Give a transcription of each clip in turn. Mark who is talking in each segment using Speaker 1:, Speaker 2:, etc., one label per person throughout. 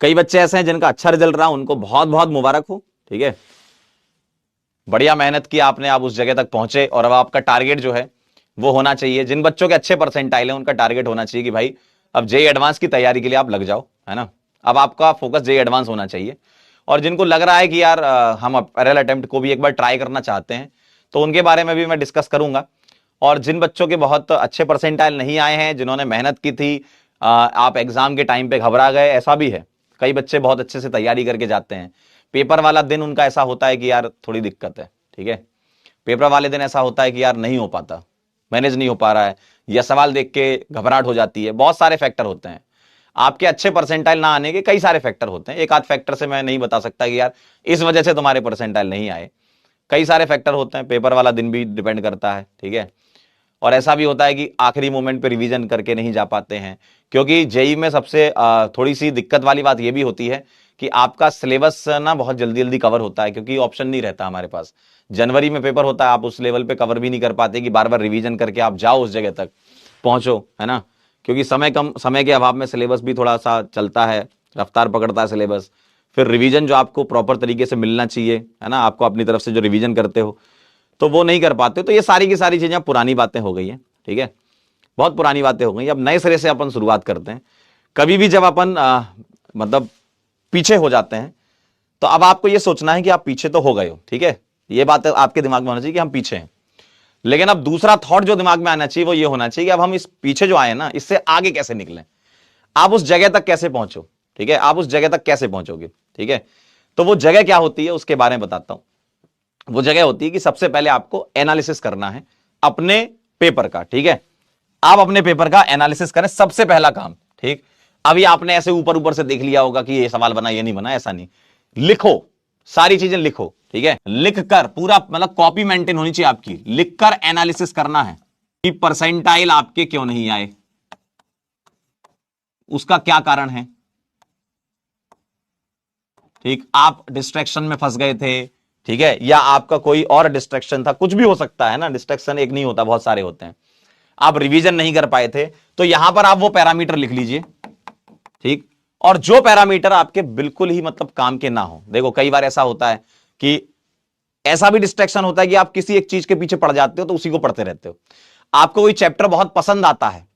Speaker 1: कई बच्चे ऐसे हैं जिनका अच्छा रिजल्ट रहा, उनको बहुत बहुत मुबारक हो, ठीक है, बढ़िया मेहनत की आपने, आप उस जगह तक पहुंचे और अब आपका टारगेट जो है वो होना चाहिए। जिन बच्चों के अच्छे परसेंटाइल हैं उनका टारगेट होना चाहिए कि भाई अब जेई एडवांस की तैयारी के लिए आप लग जाओ, है ना। अब आपका फोकस जेई एडवांस होना चाहिए। और जिनको लग रहा है कि यार हम पैरेलल अटेम्प्ट को भी एक बार ट्राई करना चाहते हैं, तो उनके बारे में भी मैं डिस्कस करूंगा। और जिन बच्चों के बहुत अच्छे परसेंटाइल नहीं आए हैं, जिन्होंने मेहनत की थी, आप एग्जाम के टाइम पे घबरा गए, ऐसा भी है। कई बच्चे बहुत अच्छे से तैयारी करके जाते हैं, पेपर वाला दिन उनका ऐसा होता है कि यार थोड़ी दिक्कत है, ठीक है, पेपर वाले दिन ऐसा होता है कि यार नहीं हो पाता, मैनेज नहीं हो पा रहा है, या सवाल देख के घबराहट हो जाती है। बहुत सारे फैक्टर होते हैं, आपके अच्छे परसेंटाइल ना आने के कई सारे फैक्टर होते हैं। एक आध फैक्टर से मैं नहीं बता सकता कि यार इस वजह से तुम्हारे परसेंटाइल नहीं आए, कई सारे फैक्टर होते हैं, पेपर वाला दिन भी डिपेंड करता है, ठीक है। और ऐसा भी होता है कि आखिरी मोमेंट पे रिवीजन करके नहीं जा पाते हैं, क्योंकि जेई में सबसे थोड़ी सी दिक्कत वाली बात यह भी होती है कि आपका सिलेबस ना बहुत जल्दी जल्दी कवर होता है, क्योंकि ऑप्शन नहीं रहता हमारे पास। जनवरी में पेपर होता है, आप उस लेवल पे कवर भी नहीं कर पाते कि बार बार रिवीजन करके आप जाओ उस जगह तक पहुंचो, है ना, क्योंकि समय के अभाव में सिलेबस भी थोड़ा सा चलता है, रफ्तार पकड़ता है सिलेबस। फिर रिवीजन जो आपको प्रॉपर तरीके से मिलना चाहिए, है ना, आपको अपनी तरफ से जो रिवीजन करते हो, तो वो नहीं कर पाते। तो ये सारी की सारी चीजें पुरानी बातें हो गई हैं, ठीक है, बहुत पुरानी बातें हो गई। अब नए सिरे से अपन शुरुआत करते हैं। कभी भी जब अपन मतलब पीछे हो जाते हैं, तो अब आपको ये सोचना है कि आप पीछे तो हो गए हो, ठीक है, ये बात आपके दिमाग में होना चाहिए कि हम पीछे हैं। लेकिन अब दूसरा थॉट जो दिमाग में आना चाहिए वो ये होना चाहिए कि अब हम इस पीछे जो आए ना, इससे आगे कैसे निकलें, आप उस जगह तक कैसे पहुंचो, ठीक है, आप उस जगह तक कैसे पहुंचोगे, ठीक है। तो वो जगह क्या होती है उसके बारे में बताता हूं। वो जगह होती है कि सबसे पहले आपको एनालिसिस करना है अपने पेपर का, ठीक है, आप अपने पेपर का एनालिसिस करें, सबसे पहला काम, ठीक। अभी आपने ऐसे ऊपर ऊपर से देख लिया होगा कि ये सवाल बना, ये नहीं बना, ऐसा नहीं, लिखो, सारी चीजें लिखो, ठीक है, लिखकर पूरा मतलब कॉपी मेंटेन होनी चाहिए आपकी, लिखकर एनालिसिस करना है कि परसेंटाइल आपके क्यों नहीं आए, उसका क्या कारण है, ठीक, आप डिस्ट्रैक्शन में फंस गए थे, ठीक है, या आपका कोई और डिस्ट्रैक्शन था, कुछ भी हो सकता है ना, डिस्ट्रैक्शन एक नहीं होता, बहुत सारे होते हैं। आप रिवीजन नहीं कर पाए थे, तो यहां पर आप वो पैरामीटर लिख लीजिए, ठीक। और जो पैरामीटर आपके बिल्कुल ही मतलब काम के ना हो, देखो कई बार ऐसा होता है कि ऐसा भी डिस्ट्रैक्शन होता है कि आप किसी एक चीज के पीछे पड़ जाते हो तो उसी को पढ़ते रहते हो। आपको कोई चैप्टर बहुत पसंद आता है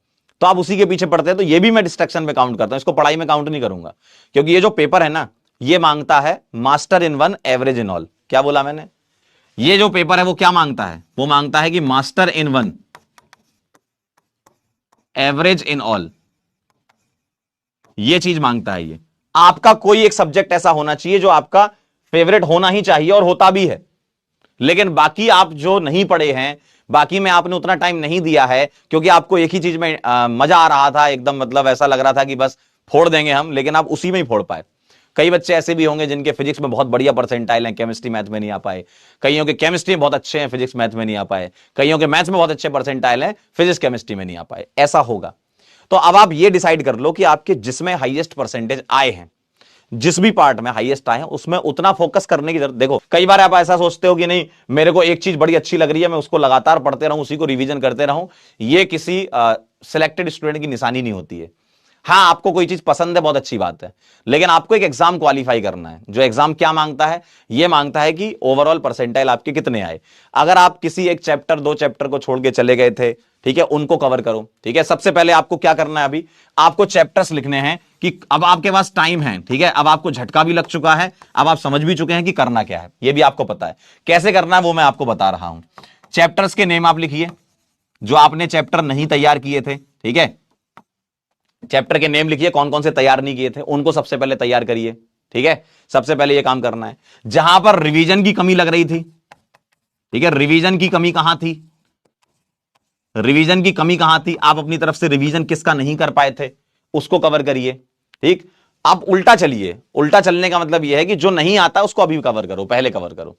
Speaker 1: तो आप उसी के पीछे पढ़ते हैं, तो ये भी मैं डिस्ट्रैक्शन में काउंट करता हूं, इसको पढ़ाई में काउंट नहीं करूंगा, क्योंकि ये जो पेपर है ना, ये मांगता है master in one average in all. क्या बोला मैंने? ये जो पेपर है वो क्या मांगता है? वो मांगता है कि master in one average in all, ये चीज मांगता है। ये आपका कोई एक सब्जेक्ट ऐसा होना चाहिए जो आपका फेवरेट होना ही चाहिए और होता भी है, लेकिन बाकी आप जो नहीं पढ़े हैं, बाकी में आपने उतना टाइम नहीं दिया है, क्योंकि आपको एक ही चीज में मजा आ रहा था एकदम, मतलब ऐसा लग रहा था कि बस फोड़ देंगे हम, लेकिन आप उसी में ही फोड़ पाए। कई बच्चे ऐसे भी होंगे जिनके फिजिक्स में बहुत बढ़िया परसेंटाइल हैं, केमिस्ट्री मैथ में नहीं आ पाए। कईयों के केमिस्ट्री में बहुत अच्छे हैं, फिजिक्स मैथ में नहीं आ पाए। कईयों के मैथ्स में बहुत अच्छे परसेंटाइल हैं, फिजिक्स केमिस्ट्री में नहीं आ पाए। ऐसा होगा। तो अब आप ये डिसाइड कर लो कि आपके जिसमें हाईएस्ट परसेंटेज आए हैं, जिस भी पार्ट में हाईएस्ट आए हैं, उसमें उतना फोकस करने की जरूरत। देखो कई बार आप ऐसा सोचते हो कि नहीं मेरे को एक चीज बड़ी अच्छी लग रही है, मैं उसको लगातार पढ़ते रहूं, उसी को रिवीजन करते रहूं, ये किसी सिलेक्टेड स्टूडेंट की निशानी नहीं होती है। हाँ, आपको कोई चीज पसंद है, बहुत अच्छी बात है, लेकिन आपको एक एग्जाम क्वालिफाई करना है। जो एग्जाम क्या मांगता है? ये मांगता है कि ओवरऑल परसेंटाइल आपके कितने आए। अगर आप किसी एक चैप्टर, दो चैप्टर को छोड़ के चले गए थे, ठीक है, उनको कवर करो, ठीक है। सबसे पहले आपको क्या करना है? अभी आपको चैप्टर्स लिखने हैं कि अब आपके पास टाइम है, ठीक है, अब आपको झटका भी लग चुका है, अब आप समझ भी चुके हैं कि करना क्या है, ये भी आपको पता है। कैसे करना है वो मैं आपको बता रहा हूं। चैप्टर्स के नेम आप लिखिए, जो आपने चैप्टर नहीं तैयार किए थे, ठीक है, चैप्टर के नेम लिखिए, कौन कौन से तैयार नहीं किए थे उनको सबसे पहले तैयार करिए, ठीक है। सबसे पहले ये काम करना है। जहां पर रिवीजन की कमी लग रही थी, ठीक है, रिवीजन की कमी कहां थी? रिवीजन की कमी कहां थी? आप अपनी तरफ से रिवीजन किसका नहीं कर पाए थे उसको कवर करिए, ठीक। आप उल्टा चलिए। उल्टा चलने का मतलब यह है कि जो नहीं आता उसको अभी कवर करो, पहले कवर करो,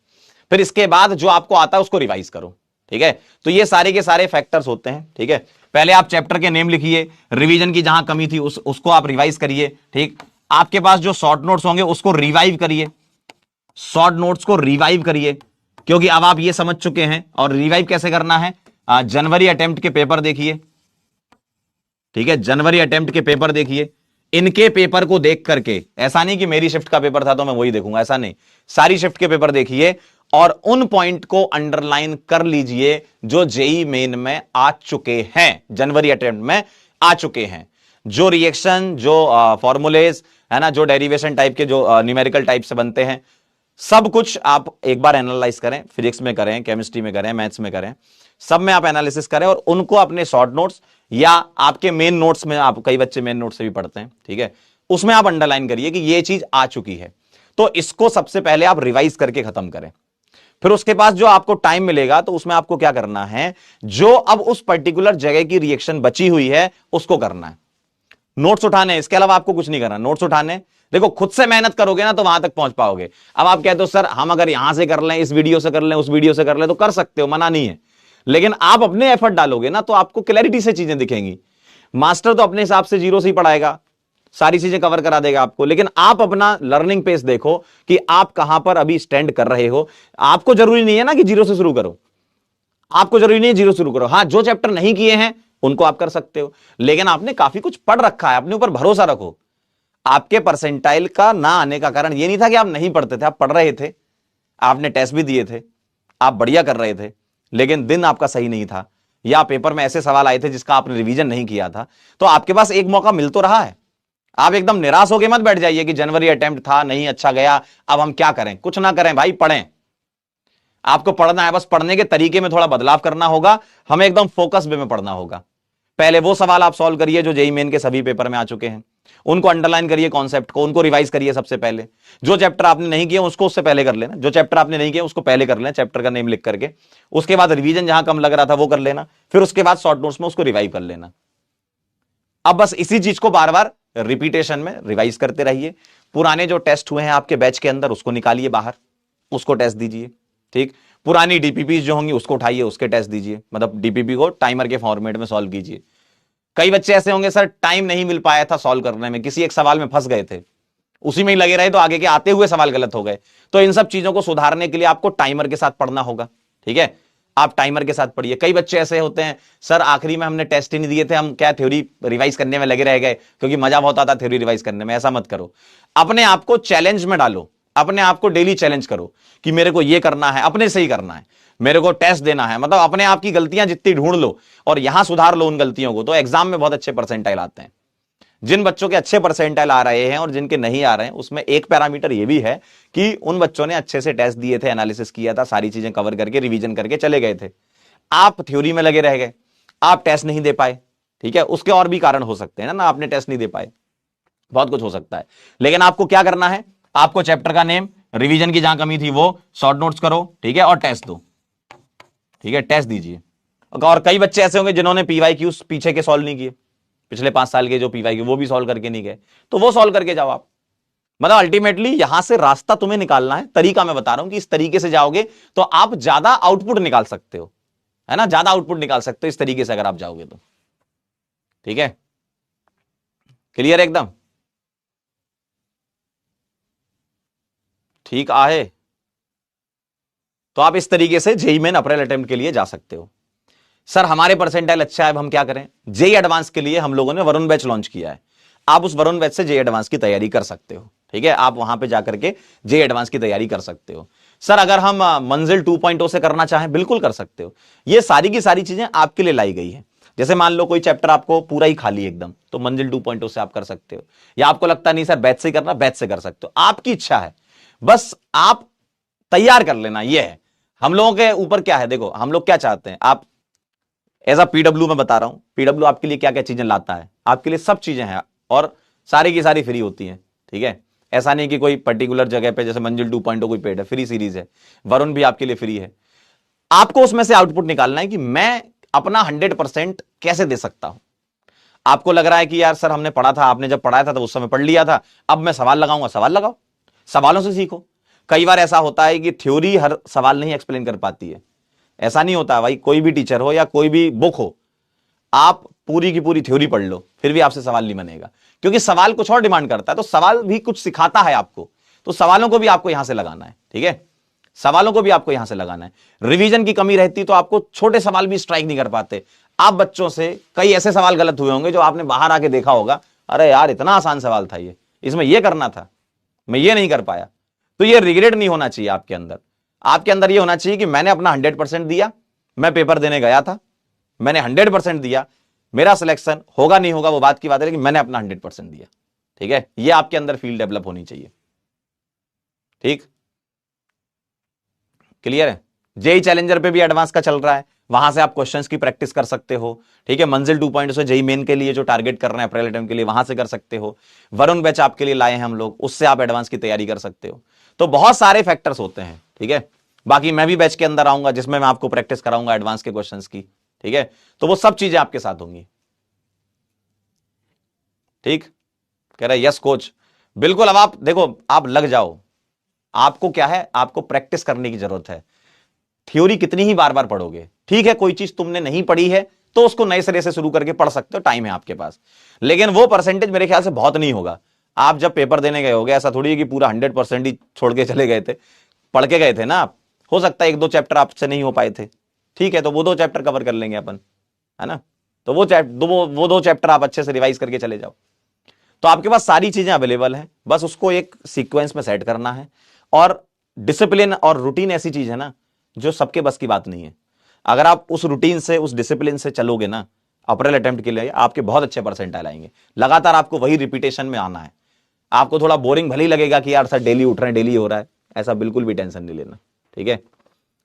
Speaker 1: फिर इसके बाद जो आपको आता है उसको रिवाइज करो, ठीक है। तो ये सारे के सारे फैक्टर्स होते हैं, ठीक है। पहले आप चैप्टर के नेम लिखिए, रिवीजन की जहां कमी थी उसको आप रिवाइज करिए, ठीक। आपके पास जो शॉर्ट नोट्स होंगे उसको रिवाइव करिए, शॉर्ट नोट्स को रिवाइव करिए, क्योंकि अब आप ये समझ चुके हैं। और रिवाइव कैसे करना है? जनवरी अटेम्प्ट के पेपर देखिए, ठीक है, जनवरी अटेम्प्ट के पेपर देखिए, इनके पेपर को देख करके, ऐसा नहीं कि मेरी शिफ्ट का पेपर था तो मैं वही देखूंगा, ऐसा नहीं, सारी शिफ्ट के पेपर देखिए और उन पॉइंट को अंडरलाइन कर लीजिए जो जेई मेन में आ चुके हैं, जनवरी अटेम्प्ट में आ चुके हैं। जो रिएक्शन, जो फॉर्मूलेज है ना, जो डेरिवेशन टाइप के, जो न्यूमेरिकल टाइप से बनते हैं, सब कुछ आप एक बार एनालाइज करें, फिजिक्स में करें, केमिस्ट्री में करें, मैथ्स में करें, सब में आप एनालिसिस करें और उनको अपने शॉर्ट नोट्स या आपके मेन नोट्स में, आप कई बच्चे मेन नोट्स से भी पढ़ते हैं, ठीक है, उसमें आप अंडरलाइन करिए कि ये चीज आ चुकी है। तो इसको सबसे पहले आप रिवाइज करके खत्म करें। फिर उसके पास जो आपको टाइम मिलेगा तो उसमें आपको क्या करना है, जो अब उस पर्टिकुलर जगह की रिएक्शन बची हुई है उसको करना है, नोट्स उठाने, इसके अलावा आपको कुछ नहीं करना, नोट्स उठाने। देखो खुद से मेहनत करोगे ना तो वहां तक पहुंच पाओगे। अब आप कहते हो सर हम अगर यहां से कर लें, इस वीडियो से कर लें, उस वीडियो से कर लें, तो कर सकते हो, मना नहीं है, लेकिन आप अपने एफर्ट डालोगे ना तो आपको क्लैरिटी से चीजें दिखेंगी। मास्टर तो अपने हिसाब से जीरो से ही पढ़ाएगा, सारी चीजें कवर करा देगा आपको, लेकिन आप अपना लर्निंग पेस देखो कि आप कहां पर अभी स्टैंड कर रहे हो। आपको जरूरी नहीं है ना कि जीरो से शुरू करो, आपको जरूरी नहीं है जीरो शुरू करो। हां, जो चैप्टर नहीं किए हैं उनको आप कर सकते हो, लेकिन आपने काफी कुछ पढ़ रखा है, अपने ऊपर भरोसा रखो। आपके परसेंटाइल का ना आने का कारण यह नहीं था कि आप नहीं पढ़ते थे, आप पढ़ रहे थे, आपने टेस्ट भी दिए थे, आप बढ़िया कर रहे थे, लेकिन दिन आपका सही नहीं था, या पेपर में ऐसे सवाल आए थे जिसका आपने रिवीजन नहीं किया था। तो आपके पास एक मौका मिल तो रहा है। आप एकदम निराश होकर मत बैठ जाइए कि जनवरी अटेम्प्ट था, नहीं अच्छा गया, अब हम क्या करें। कुछ ना करें भाई, पढ़ें। आपको पढ़ना है, बस पढ़ने के तरीके में थोड़ा बदलाव करना होगा, हमें एकदम फोकस वे में पढ़ना होगा। पहले वो सवाल आप सॉल्व करिए जो जेईई मेन के सभी पेपर में आ चुके हैं, उनको अंडरलाइन करिए, कॉन्सेप्ट को, उनको रिवाइज करिए सबसे पहले। जो चैप्टर आपने नहीं किया उसको उससे पहले कर लेना, जो चैप्टर आपने नहीं किया उसको पहले कर लेना, चैप्टर का नेम लिख करके। उसके बाद रिवीजन जहां कम लग रहा था वो कर लेना, फिर उसके बाद शॉर्ट नोट्स में उसको रिवाइव कर लेना। अब बस इसी चीज को बार बार रिपीटेशन में रिवाइज करते रहिए। पुराने जो टेस्ट हुए हैं आपके बैच के अंदर उसको निकालिए बाहर, उसको टेस्ट दीजिए, ठीक। पुरानी डीपीपी जो होंगी उसको उठाइए, उसके टेस्ट दीजिए, मतलब डीपीपी को टाइमर के फॉर्मेट में सॉल्व कीजिए। कई बच्चे ऐसे होंगे सर टाइम नहीं मिल पाया था सॉल्व करने में, किसी एक सवाल में फंस गए थे, उसी में ही लगे रहे तो आगे के आते हुए सवाल गलत हो गए। तो इन सब चीजों को सुधारने के लिए आपको टाइमर के साथ पढ़ना होगा, ठीक है। आप टाइमर के साथ पढ़िए। कई बच्चे ऐसे होते हैं सर आखिरी में हमने टेस्ट ही नहीं दिए थे, हम क्या थ्योरी रिवाइज करने में लगे रह गए क्योंकि मजा बहुत आता थ्योरी रिवाइज करने में। ऐसा मत करो, अपने आप को चैलेंज में डालो, अपने आप को डेली चैलेंज करो कि मेरे को ये करना है, अपने से ही करना है, मेरे को टेस्ट देना है, मतलब अपने आप की गलतियां जितनी ढूंढ लो और यहां सुधार लो उन गलतियों को, तो एग्जाम में बहुत अच्छे परसेंटाइल आते हैं। जिन बच्चों के अच्छे परसेंटाइल आ रहे हैं और जिनके नहीं आ रहे हैं, उसमें एक पैरामीटर यह भी है कि उन बच्चों ने अच्छे से टेस्ट दिए थे, एनालिसिस किया था, सारी चीजें कवर करके रिवीजन करके चले गए थे। आप थ्योरी में लगे रह गए, आप टेस्ट नहीं दे पाए, ठीक है। उसके और भी कारण हो सकते हैं ना, आपने टेस्ट नहीं दे पाए, बहुत कुछ हो सकता है। लेकिन आपको क्या करना है, आपको चैप्टर का नेम, रिवीजन की जहां कमी थी वो शॉर्ट नोट्स करो, ठीक है, और टेस्ट दो, ठीक है, टेस्ट दीजिए। और कई बच्चे ऐसे होंगे जिन्होंने पीवाईक्यूज पीछे के सॉल्व नहीं किए, पिछले 5 साल के जो पीवाईक्यू वो भी सॉल्व करके नहीं गए, तो वो सॉल्व करके जाओ आप। मतलब अल्टीमेटली यहां से रास्ता तुम्हें निकालना है, तरीका मैं बता रहा हूं कि इस तरीके से जाओगे तो आप ज्यादा आउटपुट निकाल सकते हो, है ना, ज्यादा आउटपुट निकाल सकते हो इस तरीके से अगर आप जाओगे तो, ठीक है। क्लियर एकदम, ठीक आहे। तो आप इस तरीके से जेईई मेन अप्रैल अटेम्प्ट के लिए जा सकते हो। सर हमारे परसेंटाइल अच्छा है, अब हम क्या करें। जेईई एडवांस के लिए हम लोगों ने वरुण बैच लॉन्च किया है, आप उस वरुण बैच से जेईई एडवांस की तैयारी कर सकते हो, ठीक है। आप वहां पे जाकर के जेईई एडवांस की तैयारी कर सकते हो। सर अगर हम मंजिल 2.0 से करना चाहें, बिल्कुल कर सकते हो। ये सारी की सारी चीजें आपके लिए लाई गई है। जैसे मान लो कोई चैप्टर आपको पूरा ही खाली एकदम, तो मंजिल 2.0 से आप कर सकते हो, या आपको लगता नहीं सर बैच से करना, बैच से कर सकते हो, आपकी इच्छा है, बस आप तैयार कर लेना। ये है हम लोगों के ऊपर क्या है। देखो हम लोग क्या चाहते हैं, आप एज अ पीडब्ल्यू में बता रहा हूं, पीडब्ल्यू आपके लिए क्या क्या चीजें लाता है, आपके लिए सब चीजें हैं और सारी की सारी फ्री होती हैं, ठीक है। ऐसा नहीं कि कोई पर्टिकुलर जगह पे जैसे मंजिल 2.0 कोई पेड है, फ्री सीरीज है, वरुण भी आपके लिए फ्री है। आपको उसमें से आउटपुट निकालना है कि मैं अपना 100% कैसे दे सकता हूं। आपको लग रहा है कि यार सर हमने पढ़ा था, आपने जब पढ़ाया था तो उस समय पढ़ लिया था, अब मैं सवाल लगाऊंगा, सवाल लगाओ, सवालों से सीखो। कई बार ऐसा होता है कि थ्योरी हर सवाल नहीं एक्सप्लेन कर पाती है, ऐसा नहीं होता भाई, कोई भी टीचर हो या कोई भी बुक हो, आप पूरी की पूरी थ्योरी पढ़ लो फिर भी आपसे सवाल नहीं बनेगा, क्योंकि सवाल कुछ और डिमांड करता है, तो सवाल भी कुछ सिखाता है आपको, तो सवालों को भी आपको यहां से लगाना है, ठीक है, सवालों को भी आपको यहां से लगाना है। रिवीजन की कमी रहती तो आपको छोटे सवाल भी स्ट्राइक नहीं कर पाते। आप बच्चों से कई ऐसे सवाल गलत हुए होंगे जो आपने बाहर आके देखा होगा, अरे यार इतना आसान सवाल था ये, इसमें ये करना था, मैं ये नहीं कर पाया। तो ये रिग्रेट नहीं होना चाहिए आपके अंदर। आपके अंदर ये होना चाहिए कि मैंने अपना 100% दिया, मैं पेपर देने गया था, मैंने 100% दिया, मेरा सिलेक्शन होगा नहीं होगा वो बात की बात है, लेकिन मैंने अपना 100% दिया। ठीक है, ये आपके अंदर फील्ड डेवलप होनी चाहिए। ठीक, क्लियर है। जेई चैलेंजर पे भी एडवांस का चल रहा है, वहां से आप क्वेश्चंस की प्रैक्टिस कर सकते हो। ठीक है, मंजिल 2.0 से जेई मेन के लिए जो टारगेट कर रहे हैं अप्रैल अटेम्प्ट के लिए, वहां से कर सकते हो। वरुण बैच आपके लिए लाए हैं हम लोग, उससे आप एडवांस की तैयारी कर सकते हो। तो बहुत सारे फैक्टर्स होते हैं। ठीक है, बाकी मैं भी बैच के अंदर आऊंगा जिसमें मैं आपको प्रैक्टिस कराऊंगा एडवांस के क्वेश्चन की। ठीक है, तो वो सब चीजें आपके साथ होंगी। ठीक, कह रहे यस कोच, बिल्कुल। अब आप देखो, आप लग जाओ। आपको क्या है, आपको प्रैक्टिस करने की जरूरत है। थ्योरी कितनी ही बार बार पढ़ोगे, ठीक है, कोई चीज तुमने नहीं पढ़ी है तो उसको नए सिरे से शुरू करके पढ़ सकते हो, टाइम है आपके पास, लेकिन वो परसेंटेज मेरे ख्याल से बहुत नहीं होगा। आप जब पेपर देने गए होगे, ऐसा थोड़ी है कि पूरा 100% ही छोड़ के चले गए थे, पढ़ के गए थे ना आप। हो सकता है 1-2 चैप्टर आपसे नहीं हो पाए थे, ठीक है, तो वो 2 चैप्टर कवर कर लेंगे अपन, है ना। तो वो 2 चैप्टर आप अच्छे से रिवाइज करके चले जाओ। तो आपके पास सारी चीजें अवेलेबल हैं, बस उसको एक सीक्वेंस में सेट करना है। और डिसिप्लिन और रूटीन ऐसी चीज है ना जो सबके बस की बात नहीं है। अगर आप उस रूटीन से, उस डिसिप्लिन से चलोगे ना, अप्रैल अटेम्प्ट के लिए आपके बहुत अच्छे परसेंटाइल आएंगे। लगातार आपको वही रिपीटेशन में आना है। आपको थोड़ा बोरिंग भले ही लगेगा कि यार सर डेली उठ रहे हैं, डेली हो रहा है, ऐसा बिल्कुल भी टेंशन नहीं लेना। ठीक है,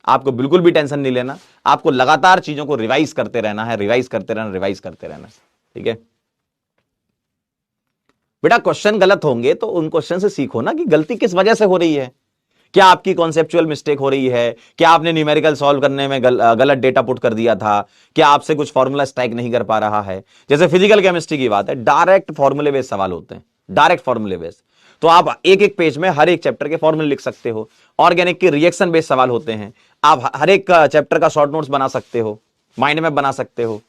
Speaker 1: आपको बिल्कुल भी टेंशन नहीं लेना। आपको लगातार चीजों को रिवाइज करते रहना है, रिवाइज करते रहना, रिवाइज करते रहना। ठीक है बेटा, क्वेश्चन गलत होंगे तो उन क्वेश्चन से सीखो ना कि गलती किस वजह से हो रही है। क्या आपकी कॉन्सेप्चुअल मिस्टेक हो रही है? क्या आपने न्यूमेरिकल सॉल्व करने में गलत डेटा पुट कर दिया था? क्या आपसे कुछ फॉर्मूला स्ट्राइक नहीं कर पा रहा है? जैसे फिजिकल केमिस्ट्री की बात है, डायरेक्ट फॉर्मूले बेस्ड सवाल होते हैं, डायरेक्ट फॉर्मूले बेस्ड। तो आप एक एक पेज में हर एक चैप्टर के फॉर्मूले लिख सकते हो। ऑर्गेनिक के रिएक्शन बेस्ड सवाल होते हैं, आप हर एक चैप्टर का शॉर्ट नोट्स बना सकते हो, माइंड मैप बना सकते हो।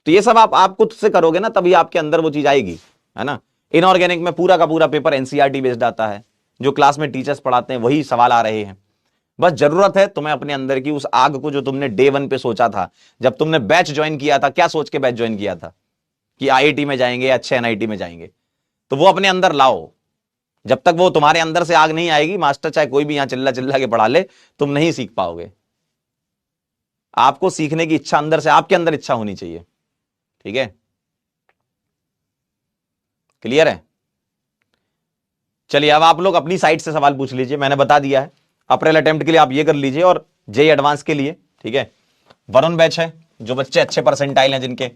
Speaker 1: तो ये सब आप खुद से करोगे ना, तभी आपके अंदर वो चीज आएगी, है ना। इनऑर्गेनिक में पूरा का पूरा पेपर एनसीईआरटी बेस्ड आता है, जो क्लास में टीचर्स पढ़ाते हैं वही सवाल आ रहे हैं। बस जरूरत है तुम्हें अपने अंदर की उस आग को, जो तुमने डे 1 पे सोचा था, जब तुमने बैच ज्वाइन किया था, क्या सोच के बैच ज्वाइन किया था कि आईआईटी में जाएंगे या अच्छे एनआईटी में जाएंगे, तो वो अपने अंदर लाओ। जब तक वो तुम्हारे अंदर से आग नहीं आएगी, मास्टर चाहे कोई भी यहां चिल्ला चिल्ला के पढ़ा ले, तुम नहीं सीख पाओगे। आपको सीखने की इच्छा अंदर से, आपके अंदर इच्छा होनी चाहिए। ठीक है, क्लियर है। चलिए अब आप लोग अपनी साइड से सवाल पूछ लीजिए। मैंने बता दिया है, अप्रैल अटेम्प्ट के लिए आप ये कर लीजिए, और जेई एडवांस के लिए, ठीक है, वरुण बैच है, जो बच्चे अच्छे परसेंटाइल हैं जिनके,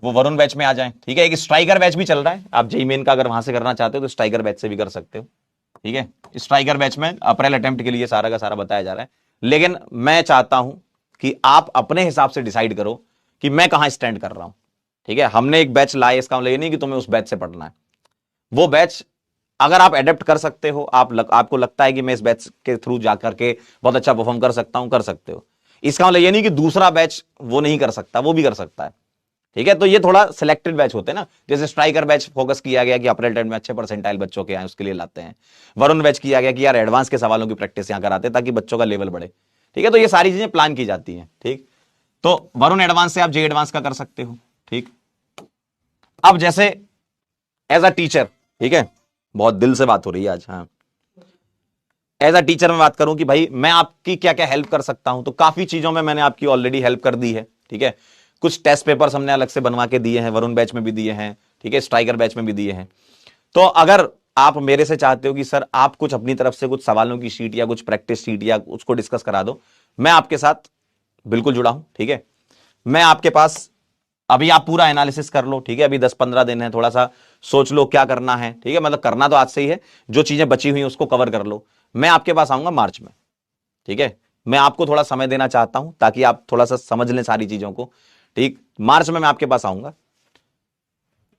Speaker 1: वो वरुण बैच में आ जाएं। ठीक है, एक स्ट्राइकर बैच भी चल रहा है, आप जेई मेन का अगर वहां से करना चाहते हो तो स्ट्राइकर बैच से भी कर सकते हो। ठीक है, स्ट्राइकर बैच में अप्रैल अटेम्प्ट के लिए सारा का सारा बताया जा रहा है। लेकिन मैं चाहता हूं कि आप अपने हिसाब से डिसाइड करो कि मैं कहां स्टैंड कर रहा हूं। ठीक है, हमने एक बैच लाए, इसका मतलब ये नहीं कि तुम्हें उस बैच से पढ़ना है। वो बैच अगर आप एडेप्ट कर सकते हो, आपको लगता है कि मैं इस बैच के थ्रू जाकर के बहुत अच्छा परफॉर्म कर सकता हूं, कर सकते हो। इसका मतलब ये नहीं कि दूसरा बैच वो नहीं कर सकता, वो भी कर सकता है। ठीक है, तो ये थोड़ा सिलेक्टेड बैच होते हैं ना। जैसे स्ट्राइकर बैच फोकस किया गया कि अप्रैल अटेम्प्ट में अच्छे परसेंटाइल बच्चों के आए, उसके लिए लाते हैं। वरुण बैच किया गया कि यार एडवांस के सवालों की प्रैक्टिस यहां कराते हैं ताकि बच्चों का लेवल बढ़े। ठीक है, तो ये सारी चीजें प्लान की जाती हैं। ठीक, तो वरुण एडवांस से आप जे एडवांस का कर सकते हो। ठीक, अब जैसे एज अ टीचर, ठीक है, बहुत दिल से बात हो रही है आज। हाँ, एज अ टीचर मैं बात करूं कि भाई मैं आपकी क्या क्या हेल्प कर सकता हूं, तो काफी चीजों में मैंने आपकी ऑलरेडी हेल्प कर दी है। ठीक है, कुछ टेस्ट पेपर्स हमने अलग से बनवा के दिए हैं, वरुण बैच में भी दिए हैं, ठीक है, स्ट्राइकर बैच में भी दिए हैं। तो अगर आप मेरे से चाहते हो कि सर आप कुछ अपनी तरफ से कुछ सवालों की शीट या कुछ प्रैक्टिस शीट या उसको डिस्कस करा दो, मैं आपके साथ बिल्कुल जुड़ा हूं। ठीक है, मैं आपके पास, अभी आप पूरा एनालिसिस कर लो। ठीक है, अभी 10-15 दिन है, थोड़ा सा सोच लो क्या करना है। ठीक है, मतलब करना तो आज से ही है, जो चीजें बची हुई उसको कवर कर लो। मैं आपके पास आऊंगा मार्च में। ठीक है, मैं आपको थोड़ा समय देना चाहता हूं ताकि आप थोड़ा सा समझ लें सारी चीजों को। ठीक, मार्च में मैं आपके पास आऊंगा,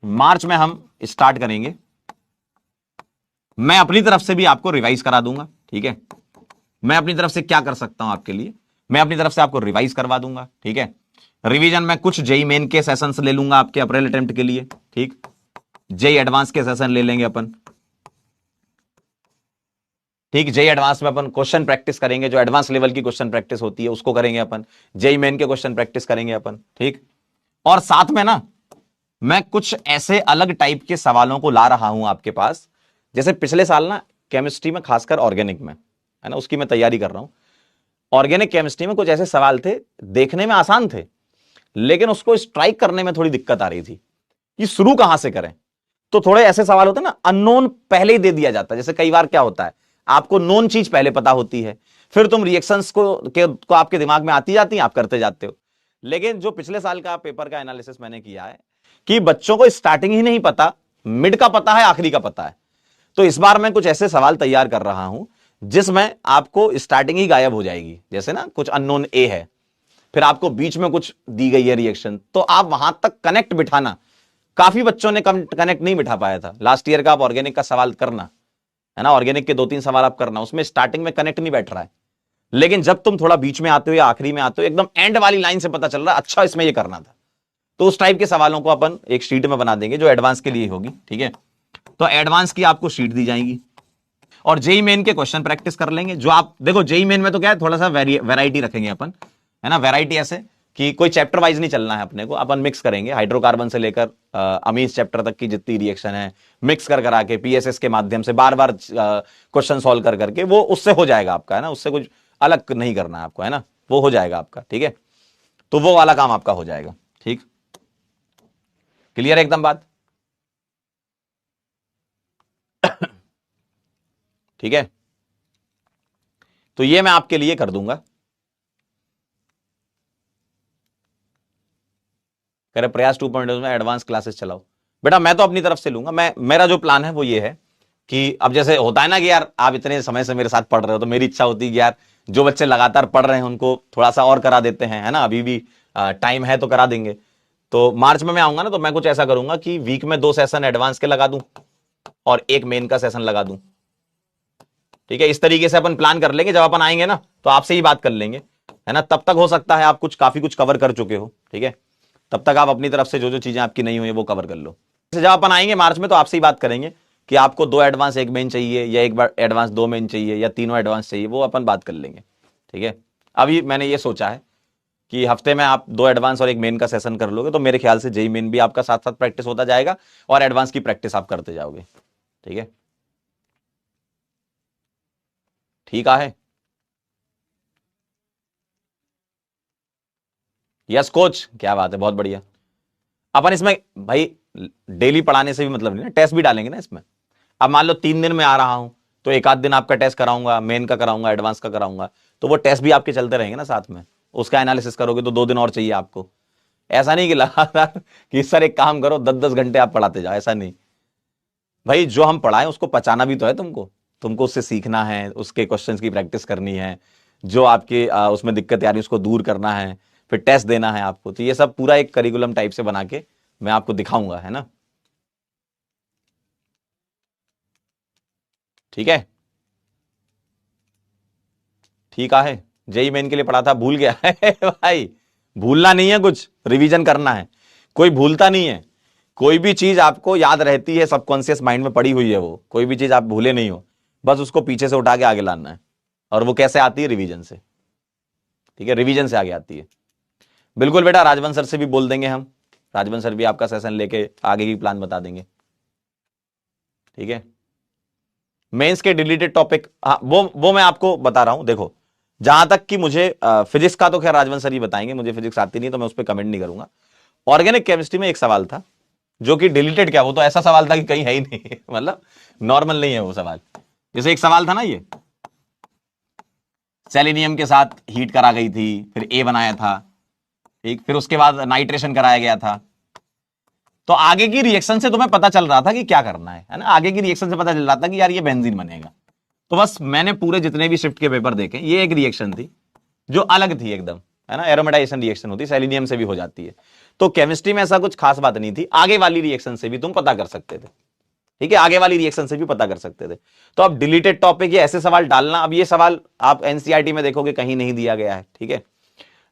Speaker 1: मार्च में हम स्टार्ट करेंगे। मैं अपनी तरफ से भी आपको रिवाइज करा दूंगा। ठीक है, मैं अपनी तरफ से क्या कर सकता हूं आपके लिए, मैं अपनी तरफ से आपको रिवाइज करवा दूंगा। ठीक है, रिवीजन में कुछ जेई मेन के सेशंस ले लूंगा आपके अप्रैल अटेम्प्ट के लिए। ठीक, जेई एडवांस के सेशन ले लेंगे अपन। ठीक, जेई एडवांस में अपन क्वेश्चन प्रैक्टिस करेंगे, जो एडवांस लेवल की क्वेश्चन प्रैक्टिस होती है उसको करेंगे अपन। जेई मेन के क्वेश्चन प्रैक्टिस करेंगे अपन। ठीक, और साथ में ना मैं कुछ ऐसे अलग टाइप के सवालों को ला रहा हूं आपके पास। जैसे पिछले साल ना केमिस्ट्री में, खासकर ऑर्गेनिक में, है ना, उसकी मैं तैयारी कर रहा हूं। ऑर्गेनिक केमिस्ट्री में कुछ ऐसे सवाल थे, देखने में आसान थे, लेकिन उसको स्ट्राइक करने में थोड़ी दिक्कत आ रही थी कि शुरू कहां से करें। तो थोड़े ऐसे सवाल होते हैं ना, अननोन पहले ही दे दिया जाता है। जैसे कई बार क्या होता है, आपको नोन चीज पहले पता होती है, फिर तुम रिएक्शंस को आपके दिमाग में आती जाती हैं, आप करते जाते हो। लेकिन जो पिछले साल का पेपर का एनालिसिस मैंने किया है कि बच्चों को स्टार्टिंग ही नहीं पता, मिड का पता है, आखिरी का पता है। तो इस बार मैं कुछ ऐसे सवाल तैयार कर रहा हूं जिसमें आपको स्टार्टिंग ही गायब हो जाएगी। जैसे ना कुछ अननोन ए है, फिर आपको बीच में कुछ दी गई है रिएक्शन, तो आप वहां तक कनेक्ट बिठाना। काफी बच्चों ने कनेक्ट नहीं बिठा पाया था लास्ट ईयर का। आप ऑर्गेनिक का सवाल करना, है ना, ऑर्गेनिक के 2-3 सवाल आप करना, उसमें स्टार्टिंग में कनेक्ट नहीं बैठ रहा है, लेकिन जब तुम थोड़ा बीच में आते हो या आखिरी में आते हो, एकदम एंड वाली लाइन से पता चल रहा है अच्छा इसमें ये करना था। तो उस टाइप के सवालों को अपन एक शीट में बना देंगे जो एडवांस के लिए होगी, ठीक है। तो एडवांस की आपको शीट दी जाएगी और जेई मेन के क्वेश्चन प्रैक्टिस कर लेंगे। जो आप देखो जेई मेन में तो क्या है, थोड़ा सा वैरायटी रखेंगे अपन, है ना। वैरायटी ऐसे कि कोई चैप्टर वाइज नहीं चलना है अपने को, अपन मिक्स करेंगे हाइड्रोकार्बन से लेकर अमीज चैप्टर तक की जितनी रिएक्शन है, मिक्स कर करा के पीएसएस के माध्यम से बार बार क्वेश्चन सॉल्व कर करके, वो उससे हो जाएगा आपका, है ना। उससे कुछ अलग नहीं करना है आपको, है ना, वो हो जाएगा आपका, ठीक है। तो वो वाला काम आपका हो जाएगा, ठीक। क्लियर है एकदम बात, ठीक है। तो ये मैं आपके लिए कर दूंगा। कह रहे प्रयास 2.0 में एडवांस क्लासेस चलाओ। बेटा मैं तो अपनी तरफ से लूंगा। मेरा जो प्लान है वो ये है कि अब जैसे होता है ना कि यार आप इतने समय से मेरे साथ पढ़ रहे हो, तो मेरी इच्छा होती है कि यार जो बच्चे लगातार पढ़ रहे हैं उनको थोड़ा सा और करा देते हैं, है ना। अभी भी टाइम है तो करा देंगे। तो मार्च में मैं आऊंगा ना, तो मैं कुछ ऐसा करूंगा कि वीक में 2 सेशन एडवांस के लगा दूं और 1 मेन का सेशन लगा दूं, ठीक है। इस तरीके से अपन प्लान कर लेंगे। जब अपन आएंगे ना तो आपसे ही बात कर लेंगे, है ना। तब तक हो सकता है आप काफी कुछ कवर कर चुके हो, ठीक है। तब तक आप अपनी तरफ से जो जो चीजें आपकी नहीं हुई वो कवर कर लो। जब अपन आएंगे मार्च में तो आपसे ही बात करेंगे कि आपको 2 एडवांस 1 मेन चाहिए, या 1 बार एडवांस 2 मेन चाहिए, या तीनों एडवांस चाहिए, वो अपन बात कर लेंगे, ठीक है। अभी मैंने ये सोचा है कि हफ्ते में आप 2 एडवांस और 1 मेन का सेशन कर लोगे तो मेरे ख्याल से जेई मेन भी आपका साथ साथ प्रैक्टिस होता जाएगा और एडवांस की प्रैक्टिस आप करते जाओगे, ठीक है। ठीक है। यस कोच, क्या बात है, बहुत बढ़िया। अपन इसमें भाई डेली पढ़ाने से भी मतलब नहीं ना, टेस्ट भी डालेंगे ना इसमें। अब मान लो 3 दिन में आ रहा हूं तो 1 आध दिन आपका टेस्ट कराऊंगा, मेन का कराऊंगा, एडवांस का कराऊंगा, तो वो टेस्ट भी आपके चलते रहेंगे ना साथ में। उसका एनालिसिस करोगे तो 2 दिन और चाहिए आपको। ऐसा नहीं कि लगातार कि सर एक काम करो 10-10 घंटे आप पढ़ाते जाओ, ऐसा नहीं भाई। जो हम पढ़ाएं उसको पचाना भी तो है तुमको। तुमको उससे सीखना है, उसके क्वेश्चंस की प्रैक्टिस करनी है, जो आपके उसमें दिक्कत आ रही है उसको दूर करना है, फिर टेस्ट देना है आपको। तो ये सब पूरा एक करिकुलम टाइप से बना के मैं आपको दिखाऊंगा, है ना, ठीक है। ठीक है। जेई मेन के लिए पढ़ा था, भूल गया है भाई। भूलना नहीं है, कुछ रिवीजन करना है। कोई भूलता नहीं है, कोई भी चीज आपको याद रहती है, सबकॉन्शियस माइंड में पड़ी हुई है। वो कोई भी चीज आप भूले नहीं हो, बस उसको पीछे से उठा के आगे लाना है। और वो कैसे आती है, रिवीजन से, ठीक है। रिवीजन से आगे आती है। बिल्कुल बेटा, राजवंश सर से भी बोल देंगे हम। राजवंश सर भी आपका सेशन लेके आगे की प्लान बता देंगे, ठीक है। मेंस के डिलीटेड टॉपिक, हाँ वो मैं आपको बता रहा हूं। देखो जहां तक कि मुझे फिजिक्स का तो खैर राजवंश सर ही बताएंगे, मुझे फिजिक्स आती नहीं तो मैं उस पर कमेंट नहीं करूंगा। ऑर्गेनिक केमिस्ट्री में एक सवाल था जो कि डिलीटेड, क्या वो तो ऐसा सवाल था कि कहीं है ही नहीं मतलब नॉर्मल नहीं है वो सवाल। जैसे एक सवाल था ना, ये सेलेनियम के साथ हीट करा गई थी, फिर ए बनाया था, ठीक, फिर उसके बाद नाइट्रेशन कराया गया था। तो आगे की रिएक्शन से तुम्हें पता चल रहा था कि क्या करना है ना। आगे की रिएक्शन से पता चल रहा था कि यार ये बेंजीन बनेगा। तो बस मैंने पूरे जितने भी शिफ्ट के पेपर देखे, ये एक रिएक्शन थी जो अलग थी एकदम, है ना। एरोमेटाइजेशन रिएक्शन होती है, सेलेनियम से भी हो जाती है। तो केमिस्ट्री में ऐसा कुछ खास बात नहीं थी। आगे वाली रिएक्शन से भी तुम पता कर सकते थे, ठीक है। आगे वाली रिएक्शन से भी पता कर सकते थे। तो अब डिलीटेड टॉपिक या ऐसे सवाल डालना, अब ये सवाल आप एनसीईआरटी में देखोगे कहीं नहीं दिया गया है, ठीक है।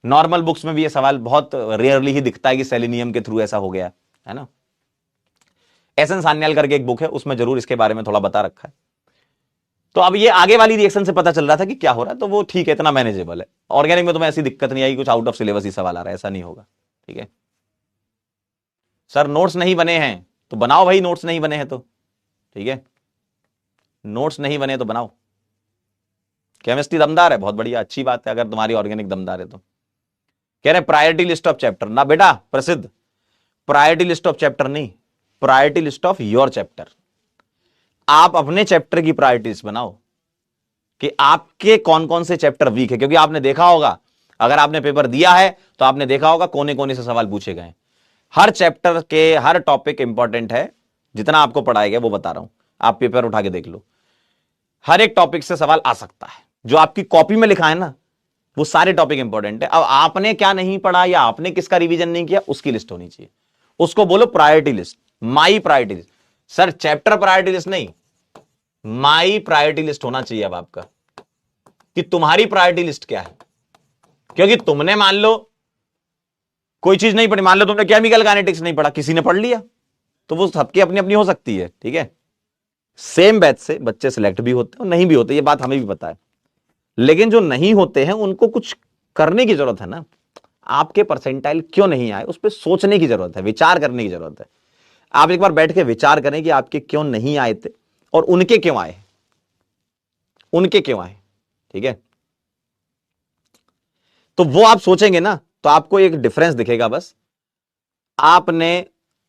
Speaker 1: नॉर्मल बुक्स में भी ये सवाल बहुत रेयरली ही दिखता है कि सेलेनियम के थ्रू ऐसा हो गया, है ना। एसएन सान्याल करके एक बुक है, उसमें जरूर इसके बारे में थोड़ा बता रखा है। तो अब ये आगे वाली रिएक्शन से पता चल रहा था कि क्या हो रहा है, तो वो ठीक है, इतना मैनेजेबल है। ऑर्गेनिक में तुम्हें ऐसी दिक्कत नहीं आई कुछ आउट ऑफ सिलेबस ही सवाल आ रहा है, ऐसा नहीं होगा, ठीक है। सर नोट्स नहीं बने हैं तो बनाओ भाई, नोट्स नहीं बने हैं तो ठीक है, नोट्स नहीं बने तो बनाओ। केमिस्ट्री दमदार है, बहुत बढ़िया, अच्छी बात है अगर तुम्हारी ऑर्गेनिक दमदार है तो। कह रहे प्रायोरिटी लिस्ट ऑफ चैप्टर, ना बेटा प्रसिद्ध, प्रायोरिटी लिस्ट ऑफ चैप्टर नहीं, priority list of your chapter. आप अपने चैप्टर की प्रायोरिटीज बनाओ कि आपके कौन कौन से चैप्टर वीक है, क्योंकि आपने देखा होगा, अगर आपने पेपर दिया है तो आपने देखा होगा कोने कोने से सवाल पूछे गए। हर चैप्टर के हर टॉपिक इंपॉर्टेंट है, जितना आपको पढ़ाया गया वो बता रहा हूं, आप पेपर उठा के देख लो, हर एक टॉपिक से सवाल आ सकता है। जो आपकी कॉपी में लिखा है ना, वो सारे टॉपिक इंपॉर्टेंट है। अब आपने क्या नहीं पढ़ा या आपने किसका रिवीजन नहीं किया, उसकी लिस्ट होनी चाहिए, उसको बोलो priority list, my priority list. Sir chapter priority list नहीं, माई प्रायोरिटी लिस्ट होना चाहिए अब आपका, कि तुम्हारी प्रायोरिटी लिस्ट क्या है। क्योंकि तुमने मान लो कोई चीज नहीं पढ़ी, मान लो तुमने केमिकल काइनेटिक्स नहीं पढ़ा, किसी ने पढ़ लिया, तो वो सबकी अपनी अपनी हो सकती है, ठीक है। सेम बैच से बच्चे सिलेक्ट भी होते हैं और नहीं भी होते, ये बात हमें भी पता है, लेकिन जो नहीं होते हैं उनको कुछ करने की जरूरत है ना। आपके परसेंटाइल क्यों नहीं आए उस पर सोचने की जरूरत है, विचार करने की जरूरत है। आप एक बार बैठ के विचार करें कि आपके क्यों नहीं आए थे और उनके क्यों आए, उनके क्यों आए, ठीक है। तो वो आप सोचेंगे ना तो आपको एक डिफरेंस दिखेगा। बस आपने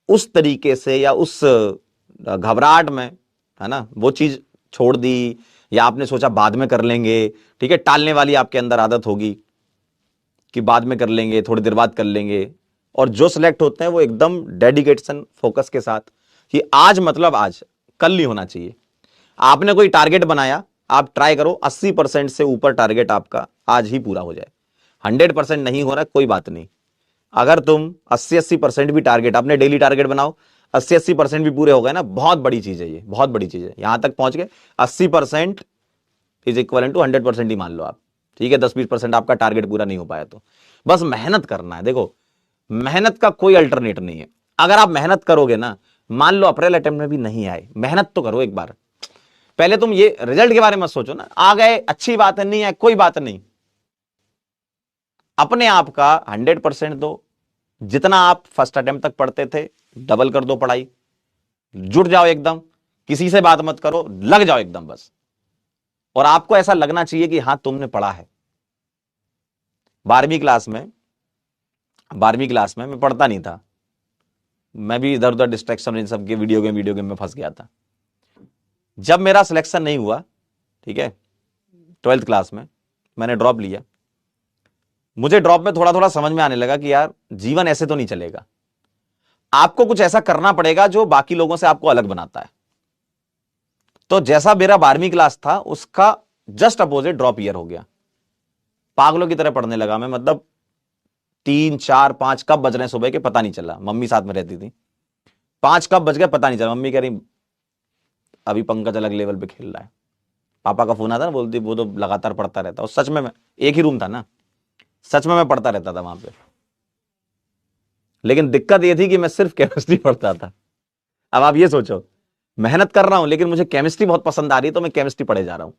Speaker 1: उस तरीके से या उस घबराहट में, है ना, वो चीज छोड़ दी, या आपने सोचा बाद में कर लेंगे, ठीक है, टालने वाली आपके अंदर आदत होगी कि बाद में कर लेंगे, थोड़ी देर बाद कर लेंगे। और जो सिलेक्ट होते हैं वो एकदम डेडिकेशन फोकस के साथ कि आज मतलब आज, कल नहीं होना चाहिए। आपने कोई टारगेट बनाया, आप ट्राई करो 80% से ऊपर टारगेट आपका आज ही पूरा हो जाए। 100% नहीं हो रहा कोई बात नहीं, अगर तुम 80% भी टारगेट, अपने डेली टारगेट बनाओ, 80% भी पूरे हो गए ना, बहुत बड़ी चीज है ये, बहुत बड़ी चीज है। यहां तक पहुंच गए 80% इज इक्वल टू 100% ही मान लो आप, ठीक है। 10-20% आपका टारगेट पूरा नहीं हो पाया तो बस मेहनत करना है। देखो मेहनत का कोई अल्टरनेट नहीं है। अगर आप मेहनत करोगे ना, मान लो अप्रैल अटेम्प्ट में भी नहीं आए, मेहनत तो करो एक बार। पहले तुम ये रिजल्ट के बारे में सोचो ना, आ गए अच्छी बात है, नहीं आए कोई बात नहीं, अपने आप का 100% दो। जितना आप फर्स्ट अटेम्प्ट तक पढ़ते थे डबल कर दो पढ़ाई, जुट जाओ एकदम, किसी से बात मत करो, लग जाओ एकदम बस। और आपको ऐसा लगना चाहिए कि हां तुमने पढ़ा है। 12वीं क्लास में मैं पढ़ता नहीं था, मैं भी इधर उधर डिस्ट्रैक्शन इन सब के वीडियो गेम में फंस गया था। जब मेरा सिलेक्शन नहीं हुआ, ठीक है, 12th क्लास में मैंने ड्रॉप लिया। मुझे ड्रॉप में थोड़ा थोड़ा समझ में आने लगा कि यार जीवन ऐसे तो नहीं चलेगा, आपको कुछ ऐसा करना पड़ेगा जो बाकी लोगों से आपको अलग बनाता है। तो जैसा मेरा 12वीं क्लास था उसका जस्ट अपोजिट ड्रॉप ईयर हो गया। पागलों की तरह पढ़ने लगा मैं, मतलब 3, 4, 5 कब बज रहे हैं सुबह के पता नहीं चला। मम्मी साथ में रहती थी, 5 कब बज गए पता नहीं चला। मम्मी कह रही अभी पंकज अलग लेवल पे खेल रहा है। पापा का फोन आता ना, बोलती वो तो लगातार पढ़ता रहता। और सच में मैं, एक ही रूम था ना, सच में मैं पढ़ता रहता था वहां पे। लेकिन दिक्कत ये थी कि मैं सिर्फ केमिस्ट्री पढ़ता था। अब आप ये सोचो, मेहनत कर रहा हूं लेकिन मुझे केमिस्ट्री बहुत पसंद आ रही है तो मैं केमिस्ट्री पढ़े जा रहा हूं।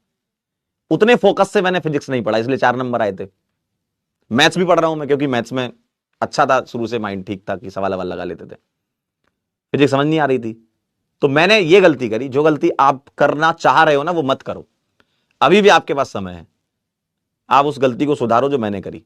Speaker 1: उतने फोकस से मैंने फिजिक्स नहीं पढ़ा, इसलिए 4 नंबर आए थे। मैथ्स भी पढ़ रहा हूं मैं, क्योंकि मैथ्स में अच्छा था, शुरू से माइंड ठीक था कि सवाल अवाल लगा लेते थे। फिजिक्स समझ नहीं आ रही थी, तो मैंने ये गलती करी। जो गलती आप करना चाह रहे हो ना वो मत करो, अभी भी आपके पास समय है, आप उस गलती को सुधारो जो मैंने करी।